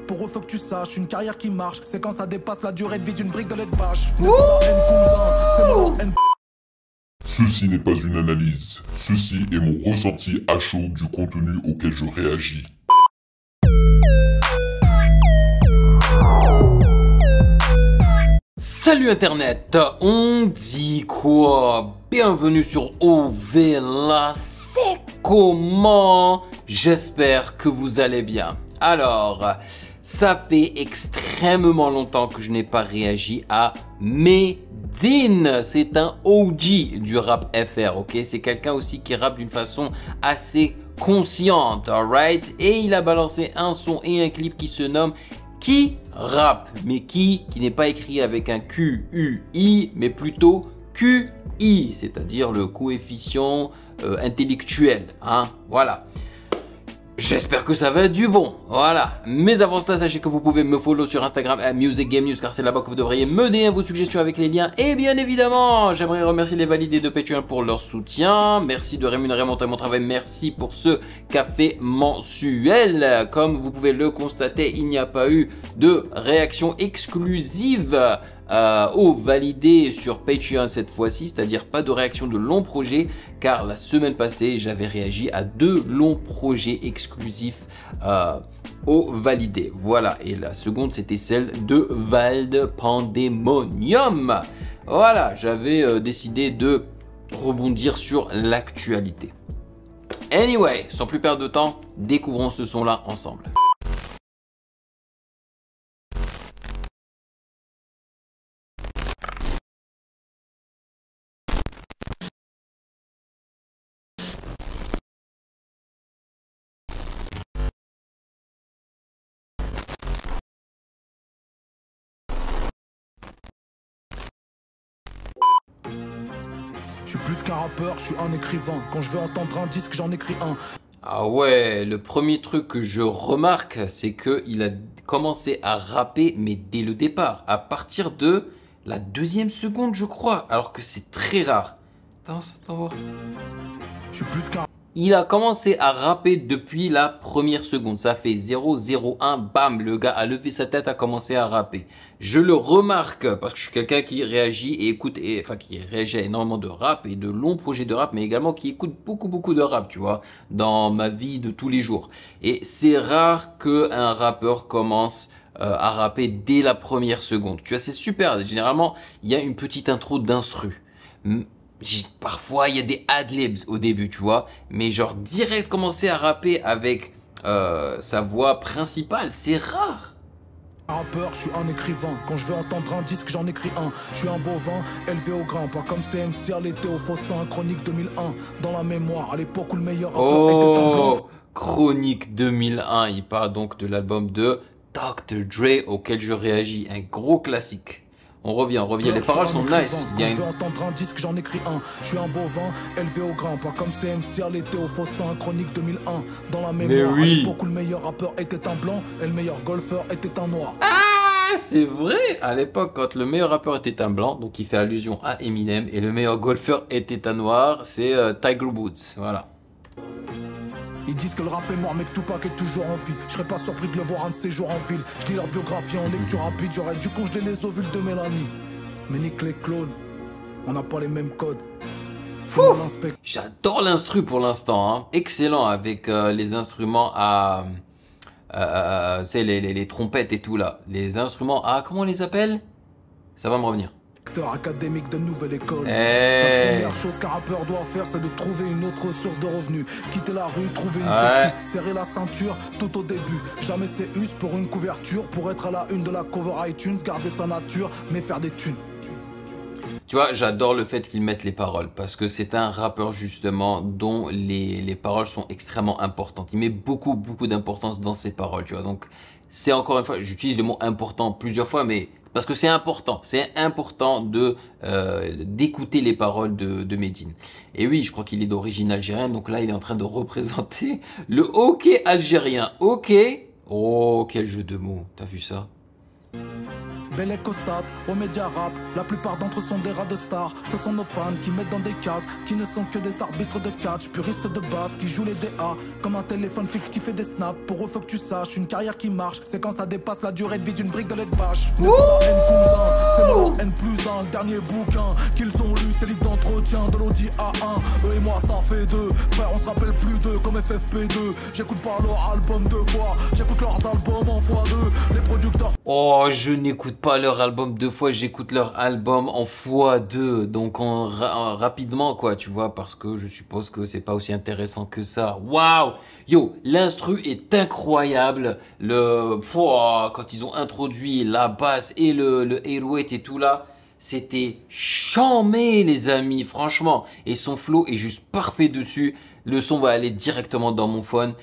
Pour eux, faut que tu saches, une carrière qui marche, c'est quand ça dépasse la durée de vie d'une brique de lait de vache. C'est moi leur haine, cousin, c'est moi leur haine. Ceci n'est pas une analyse, ceci est mon ressenti à chaud du contenu auquel je réagis. Salut internet, on dit quoi? Bienvenue sur OVLA, c'est comment? J'espère que vous allez bien. Alors, ça fait extrêmement longtemps que je n'ai pas réagi à Medine. C'est un OG du rap FR, ok? C'est quelqu'un aussi qui rappe d'une façon assez consciente, alright? Et il a balancé un son et un clip qui se nomme Qui rappe, mais qui n'est pas écrit avec un Q-U-I, mais plutôt Q-I, c'est-à-dire le coefficient intellectuel, hein, voilà. J'espère que ça va être du bon, voilà. Mais avant cela, sachez que vous pouvez me follow sur Instagram à Music Game News, car c'est là-bas que vous devriez me donner vos suggestions avec les liens. Et bien évidemment, j'aimerais remercier les validés de Patreon pour leur soutien. Merci de rémunérer mon travail, merci pour ce café mensuel. Comme vous pouvez le constater, il n'y a pas eu de réaction exclusive au validé sur Patreon cette fois-ci, c'est-à-dire pas de réaction de long projet, car la semaine passée j'avais réagi à 2 longs projets exclusifs au validé. Voilà, et la seconde c'était celle de Vald Pandemonium. Voilà, j'avais décidé de rebondir sur l'actualité. Anyway, sans plus perdre de temps, découvrons ce son-là ensemble. Je suis plus qu'un rappeur, je suis un écrivain. Quand je veux entendre un disque, j'en écris un. Ah ouais, le premier truc que je remarque, c'est qu'il a commencé à rapper, mais dès le départ, à partir de la 2e seconde, je crois, alors que c'est très rare. Attends voir. Je suis plus qu'un... Il a commencé à rapper depuis la 1re seconde. Ça fait 0, 0, 1, bam, le gars a levé sa tête, a commencé à rapper. Je le remarque parce que je suis quelqu'un qui réagit et écoute, enfin qui réagit à énormément de rap et de longs projets de rap, mais également qui écoute beaucoup de rap, tu vois, dans ma vie de tous les jours. Et c'est rare qu'un rappeur commence à rapper dès la 1re seconde. Tu vois, c'est super. Généralement, il y a une petite intro d'instru. Parfois il y a des adlibs au début, tu vois, mais genre direct commencer à rapper avec sa voix principale, c'est rare. Rappeur, je suis un écrivain. Quand je veux entendre un disque, j'en écris un. Je suis un bovin, élevé au grain. Pas comme CMC à l'été au Fossin. Chronique 2001, dans la mémoire. À l'époque où le meilleur rappeur était un blanc. Chronique 2001, il parle donc de l'album de Dr. Dre auquel je réagis. Un gros classique. On revient, les paroles sont nice. Quand je veux entendre un disque, j'en écris un. Je suis un bovin, élevé au grain. Pas comme CMC à l'été au Fossin. Chronique 2001, dans la mémoire. Mais oui. À l'époque où le meilleur rappeur était un blanc et le meilleur golfeur était un noir. Ah, c'est vrai. À l'époque, quand le meilleur rappeur était un blanc, donc il fait allusion à Eminem, et le meilleur golfeur était un noir, c'est Tiger Woods. Voilà. Ils disent que le rap est mort mais que Tupac est toujours en vie. Je serais pas surpris de le voir un de ces jours en ville. Je lis leur biographie en lecture rapide. J'aurais dû congeler les ovules de Mélanie. Mais nique les clones, on n'a pas les mêmes codes. J'adore l'instru pour l'instant, hein. Excellent avec les instruments à... c'est les trompettes et tout là. Les instruments à... Comment on les appelle? Ça va me revenir. Académique de nouvelle école. La première chose qu'un rappeur doit faire, c'est de trouver une autre source de revenus. Quitter la rue, trouver une sécu, serrer la ceinture tout au début. Jamais c'est us pour une couverture, pour être à la une de la cover iTunes, garder sa nature, mais faire des thunes. Tu vois, j'adore le fait qu'ils mettent les paroles parce que c'est un rappeur justement dont les paroles sont extrêmement importantes. Il met beaucoup d'importance dans ses paroles, tu vois. Donc, c'est encore une fois, j'utilise le mot important plusieurs fois, mais parce que c'est important d'écouter les paroles de Medine. Et oui, je crois qu'il est d'origine algérienne, donc là, il est en train de représenter le hockey algérien. Ok. Oh, quel jeu de mots, t'as vu ça? Belle Costat, aux médias rap, la plupart d'entre eux sont des rats de stars. Ce sont nos fans qui mettent dans des cases, qui ne sont que des arbitres de catch, puristes de base, qui jouent les DA, comme un téléphone fixe qui fait des snaps. Pour eux faut que tu saches, une carrière qui marche, c'est quand ça dépasse la durée de vie d'une brique de lait de vache. C'est moi leur N+1, le dernier bouquin qu'ils ont lu, c'est livres d'entretien de l'Audi A1. Eux et moi ça fait deux, frère on se rappelle plus d'eux comme FFP2. J'écoute pas leur album deux fois, j'écoute leurs albums en x2. Les producteurs... Oh, je n'écoute pas leur album deux fois, j'écoute leur album en x2. Donc rapidement quoi, tu vois, parce que je suppose que c'est pas aussi intéressant que ça. Waouh! Yo, l'instru est incroyable. Quand ils ont introduit la basse et le 808 et tout là, c'était charmé les amis, franchement. Et son flow est juste parfait dessus. Le son va aller directement dans mon phone.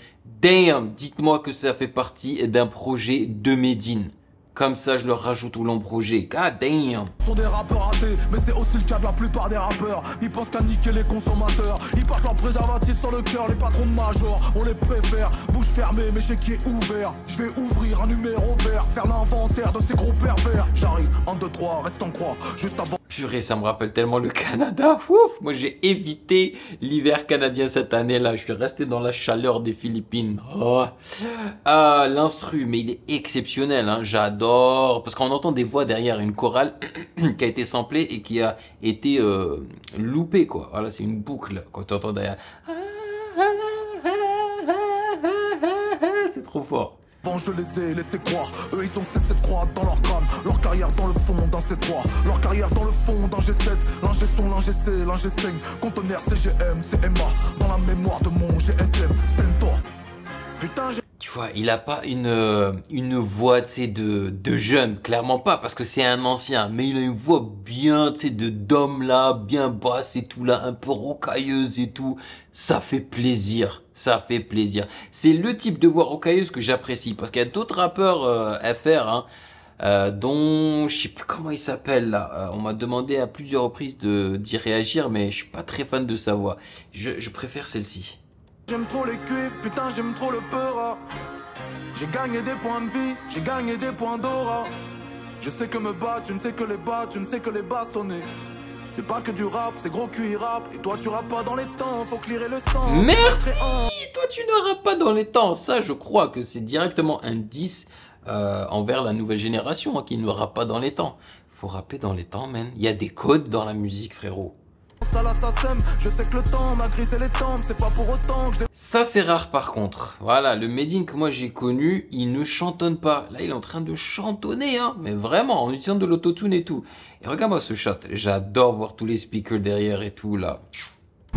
Damn, dites-moi que ça fait partie d'un projet de Medine. Comme ça, je leur rajoute au long projet. God damn. Ce sont des rappeurs ratés, mais c'est aussi le cas de la plupart des rappeurs. Ils pensent qu'à niquer les consommateurs. Ils passent leur préservatif sur le cœur. Les patrons de major, on les préfère. Bouche fermée, mais chéquier ouvert. Je vais ouvrir un numéro vert, faire l'inventaire de ces gros pervers. J'arrive, 1, 2, 3, reste en croix. Juste avant. Purée, ça me rappelle tellement le Canada. Ouf, moi j'ai évité l'hiver canadien cette année-là. Je suis resté dans la chaleur des Philippines. Oh. L'instru, mais il est exceptionnel. Hein. J'adore. Parce qu'on entend des voix derrière une chorale qui a été samplée et qui a été loupée, quoi. Voilà, c'est une boucle quand tu entends derrière. C'est trop fort. Bon, je les ai laissés croire, eux ils ont cessé de croire dans leur crâne. Leur carrière dans le fond d'un C3, leur carrière dans le fond d'un G7. L'ingé son, l'ingé C, l'ingé saigne. Conteneur CGM, CMA, dans la mémoire de mon GSM. Stentor. Putain, tu vois, il a pas une voix, tu sais, de jeune, clairement pas, parce que c'est un ancien, mais il a une voix bien, tu sais, d'homme là, bien basse et tout là, un peu rocailleuse et tout. Ça fait plaisir, ça fait plaisir. C'est le type de voix rocailleuse que j'apprécie, parce qu'il y a d'autres rappeurs FR, hein, dont je sais plus comment il s'appelle là. On m'a demandé à plusieurs reprises d'y réagir, mais je suis pas très fan de sa voix. Je préfère celle-ci. J'aime trop les cuivres, putain j'aime trop le peur. J'ai gagné des points de vie, j'ai gagné des points d'aura. Je sais que me battre, tu ne sais que les battre, tu ne sais que les bastonner. C'est pas que du rap, c'est gros QI rap. Et toi tu rappes pas dans les temps, faut clearer le sang. Merci. Toi tu ne rappes pas dans les temps. Ça je crois que c'est directement un 10 envers la nouvelle génération hein, qui ne rappe pas dans les temps. Faut rapper dans les temps, man. Il y a des codes dans la musique, frérot. Je sais que le temps m'a grisé les tempes, c'est pas pour autant que ça c'est rare par contre. Voilà, le Medine que moi j'ai connu, il ne chantonne pas. Là il est en train de chantonner, hein, mais vraiment en utilisant de l'autotune et tout. Et regarde-moi ce shot, j'adore voir tous les speakers derrière et tout là.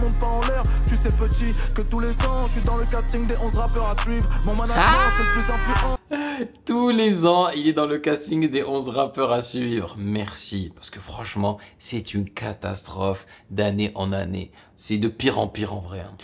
Monte pas en l'air, tu sais petit, que tous les ans je suis dans le casting des 11 rappeurs à suivre. Mon management c'est le plus influent. Tous les ans, il est dans le casting des 11 rappeurs à suivre. Merci, parce que franchement, c'est une catastrophe d'année en année. C'est de pire en pire en vrai. Hein.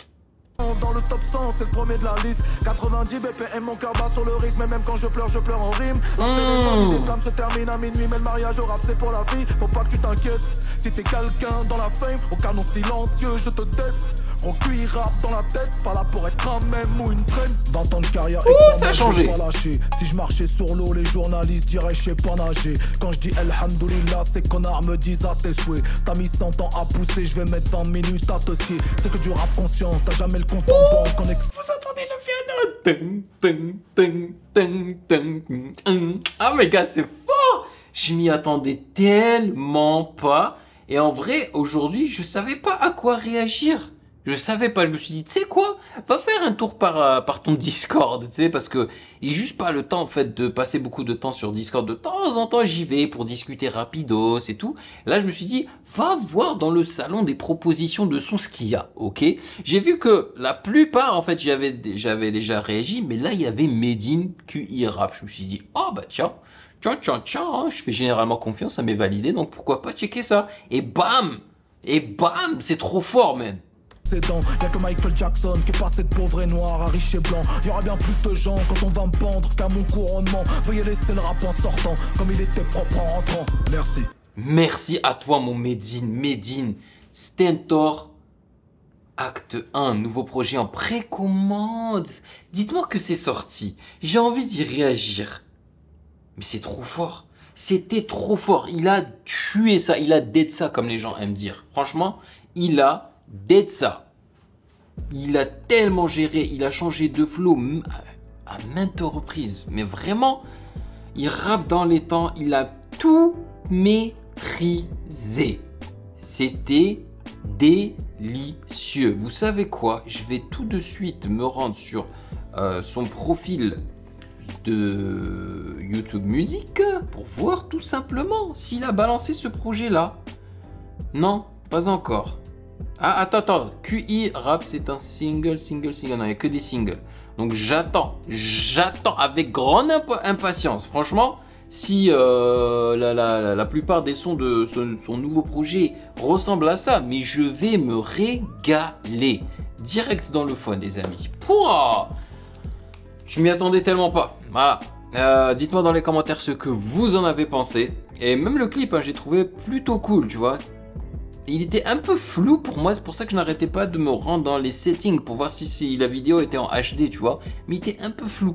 Dans le top 100, c'est le premier de la liste. 90 BPM, mon cœur bat sur le rythme. Et même quand je pleure en rime. Les flammes se terminent à minuit, mais le mariage au rap c'est pour la vie. Faut pas que tu t'inquiètes. Si t'es quelqu'un dans la fame, au canon silencieux, je te tête. Gros cuir rap dans la tête, pas là pour être un même ou une traîne. 20 ans de carrière et ça a changé. Si je marchais sur l'eau, les journalistes diraient je sais pas nager. Quand je dis Elhamdoulilah, ces connards me disent à tes souhaits. T'as mis 100 ans à pousser, je vais mettre 20 minutes à te scier. C'est que du rap conscient, t'as jamais le compte en banque. Vous entendez le piano? Ah mes gars, c'est fort. Je m'y attendais tellement pas. Et en vrai, aujourd'hui, je savais pas à quoi réagir. Je savais pas, je me suis dit, tu sais quoi, va faire un tour par ton Discord, tu sais, parce que il a juste pas le temps, en fait, de passer beaucoup de temps sur Discord. De temps en temps, j'y vais pour discuter rapidos et tout. Là, je me suis dit, va voir dans le salon des propositions de sons ce qu'il y a, ok? J'ai vu que la plupart, en fait, j'avais déjà réagi, mais là, il y avait Medine QI Rap. Je me suis dit, oh, bah, tiens, hein, je fais généralement confiance à mes validés, donc pourquoi pas checker ça? Et bam, c'est trop fort, man. Y'a que Michael Jackson qui est passé de pauvre et noir à riche et blanc. Y'aura bien plus de gens quand on va me pendre qu'à mon couronnement. Veuillez laisser le rap en sortant comme il était propre en rentrant. Merci. Merci à toi mon Medine. Stentor, acte 1, nouveau projet en précommande. Dites-moi que c'est sorti. J'ai envie d'y réagir. Mais c'est trop fort. C'était trop fort. Il a tué ça. Il a dead ça, comme les gens aiment dire. Franchement, il a dead ça. Il a tellement géré. Il a changé de flow à maintes reprises. Mais vraiment, il rappe dans les temps. Il a tout maîtrisé. C'était délicieux. Vous savez quoi? Je vais tout de suite me rendre sur son profil de YouTube Music pour voir tout simplement s'il a balancé ce projet-là. Non, pas encore. Ah, attends. QI Rap, c'est un single. Non, il n'y a que des singles. Donc j'attends avec grande impatience. Franchement, si la plupart des sons de son nouveau projet ressemblent à ça, mais je vais me régaler. Direct dans le fun, les amis. Pouah, je m'y attendais tellement pas. Voilà. Dites-moi dans les commentaires ce que vous en avez pensé. Et même le clip, hein, j'ai trouvé plutôt cool, tu vois. Il était un peu flou pour moi, c'est pour ça que je n'arrêtais pas de me rendre dans les settings pour voir si la vidéo était en HD, tu vois. Mais il était un peu flou.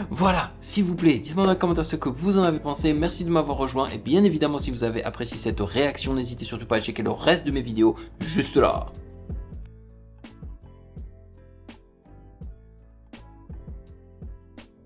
Voilà, s'il vous plaît, dites-moi dans les commentaires ce que vous en avez pensé. Merci de m'avoir rejoint. Et bien évidemment, si vous avez apprécié cette réaction, n'hésitez surtout pas à checker le reste de mes vidéos juste là.